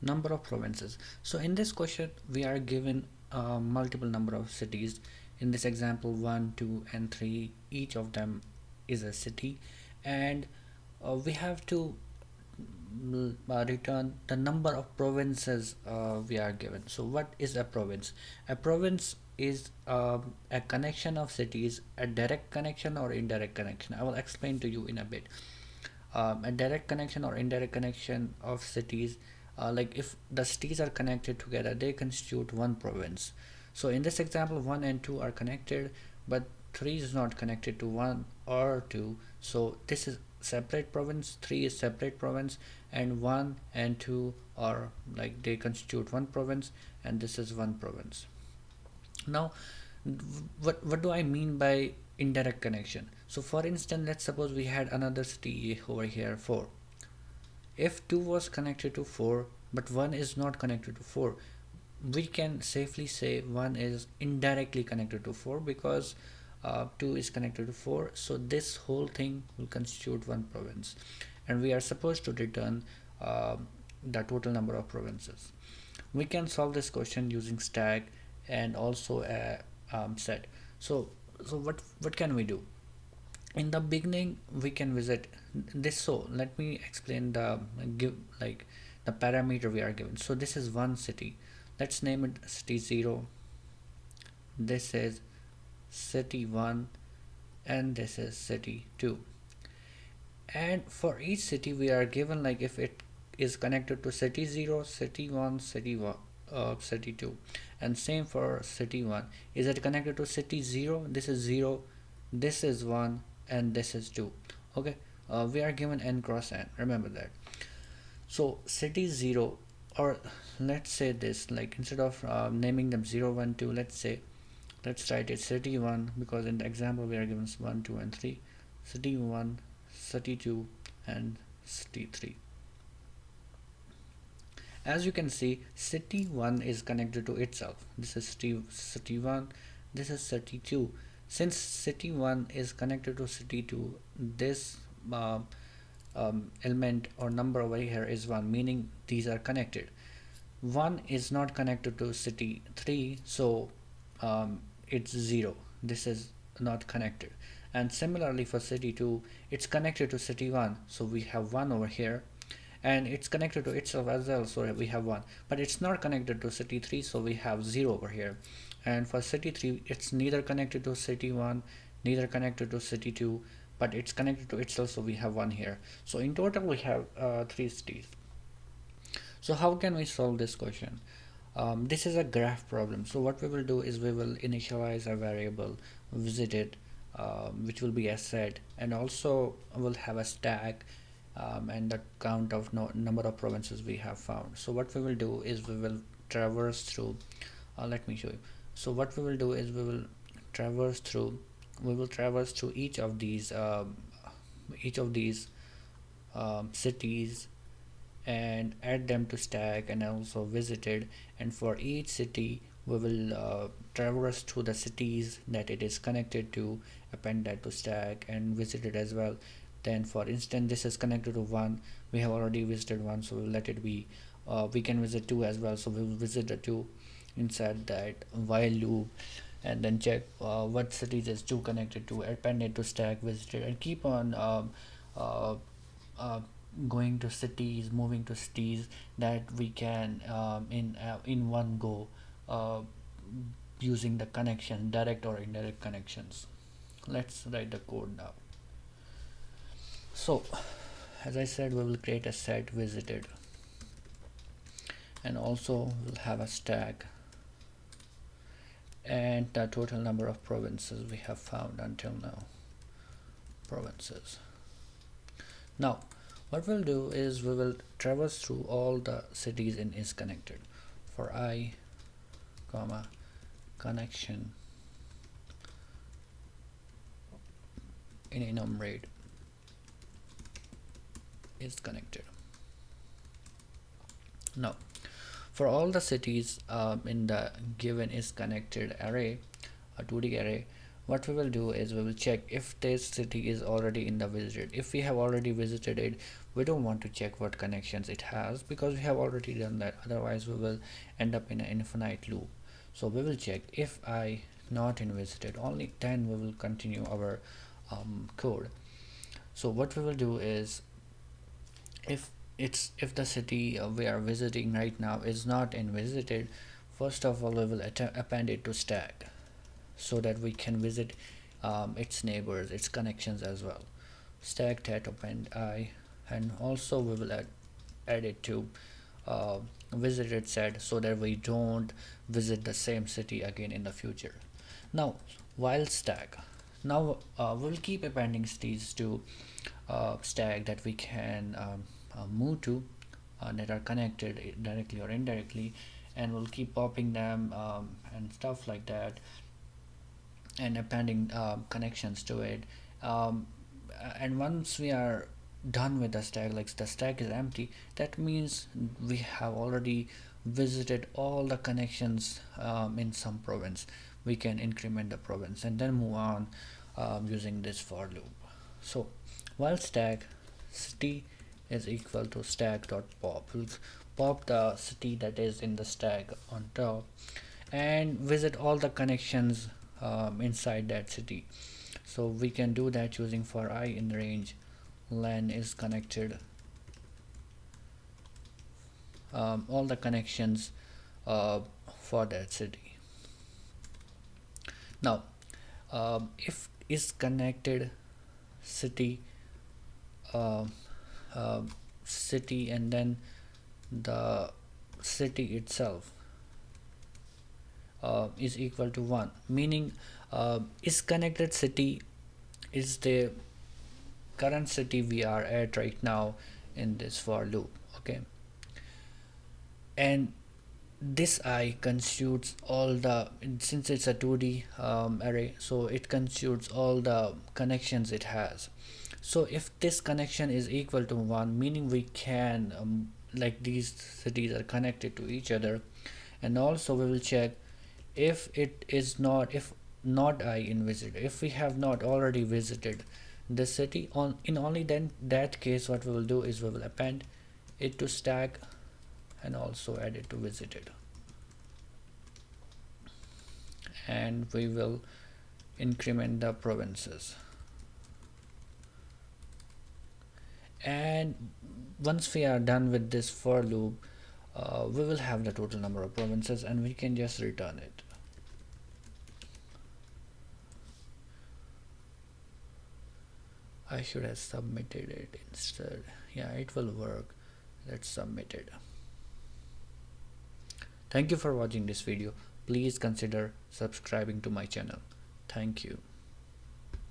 number of provinces. So in this question we are given multiple number of cities. In this example, 1, 2 and 3, each of them is a city, and we have to return the number of provinces we are given. So what is a province? A province is a connection of cities, a direct connection or indirect connection. I will explain to you in a bit. A direct connection or indirect connection of cities, like if the cities are connected together, they constitute one province. So in this example, 1 and 2 are connected, but 3 is not connected to 1 or 2, so this is separate province, 3 is separate province, and 1 and 2 are like they constitute one province, and this is one province. Now what do I mean by indirect connection? So for instance, let's suppose we had another city over here, 4. If 2 was connected to 4 but 1 is not connected to 4, we can safely say 1 is indirectly connected to 4, because 2 is connected to 4, so this whole thing will constitute one province, and we are supposed to return the total number of provinces. We can solve this question using stack and also a set. So what can we do? In the beginning we can visit this. So let me explain the give like the parameter we are given. So this is one city, let's name it city 0, this is city 1, and this is city 2. And for each city we are given, like if it is connected to city 0, city 1, city 2, and same for city 1. Is it connected to city 0? This is 0, this is 1, and this is 2. Okay, we are given n cross n, remember that. So city 0, or let's say this, like instead of naming them 0, 1, 2, let's write it city 1, because in the example we are given 1, 2 and 3, city 1, city 2, and city 3. As you can see, city 1 is connected to itself. This is city 1, this is city 2. Since city 1 is connected to city 2, this element or number over here is 1, meaning these are connected. 1 is not connected to city 3, so it's 0, this is not connected. And similarly for city 2, it's connected to city 1, so we have 1 over here, and it's connected to itself as well, so we have 1, but it's not connected to city 3, so we have 0 over here. And for city 3, it's neither connected to city 1, neither connected to city 2, but it's connected to itself, so we have 1 here. So in total we have 3 cities. So how can we solve this question? This is a graph problem, so what we will do is we will initialize a variable visited, which will be a set, and also we'll have a stack, and the count of number of provinces we have found. So what we will do is we will traverse through, let me show you. So what we will do is we will traverse through each of these cities and add them to stack, and also visited. And for each city we will traverse through the cities that it is connected to, append that to stack, and visited as well. Then for instance, this is connected to 1, we have already visited 1, so we'll let it be. We can visit 2 as well, so we will visit the 2 inside that while loop, and then check what cities is 2 connected to, append it to stack, visited, and keep on going to cities, moving to cities that we can in one go, using the connection, direct or indirect connections. Let's write the code now. So as I said, we will create a set visited, and also we'll have a stack and the total number of provinces we have found until now, provinces. Now what we'll do is we will traverse through all the cities in is connected. For I, comma, connection in enumerate is connected. Now for all the cities in the given is connected array, a 2D array, what we will do is we will check if this city is already in the visited. If we have already visited it, we don't want to check what connections it has because we have already done that. Otherwise we will end up in an infinite loop. So we will check if I not in visited only, then we will continue our code. So what we will do is, if the city we are visiting right now is not in visited, first of all we will append it to stack so that we can visit its neighbors, its connections as well. Stack that append I, and also we will add it to visited set so that we don't visit the same city again in the future. Now while stack, now we'll keep appending cities to stack that we can move to, that are connected directly or indirectly, and we'll keep popping them and stuff like that, and appending connections to it. And once we are done with the stack, like the stack is empty, that means we have already visited all the connections in some province. We can increment the province and then move on using this for loop. So while stack city is equal to stack dot pop, we'll pop the city that is in the stack on top and visit all the connections inside that city. So we can do that using for I in range len is connected, all the connections for that city. Now if is connected city, uh, uh, city and then the city itself is equal to 1, meaning is connected city is the current city we are at right now in this for loop. Okay, and this I constitutes all the, since it's a 2D array, so it constitutes all the connections it has. So if this connection is equal to 1, meaning we can like these cities are connected to each other. And also we will check if it is not, if not I in visit, if we have not already visited the city, on in only then that case what we will do is we will append it to stack and also add it to visited, and we will increment the provinces. And once we are done with this for loop, we will have the total number of provinces and we can just return it. I should have submitted it instead. Yeah, it will work. Let's submit it. Thank you for watching this video. Please consider subscribing to my channel. Thank you.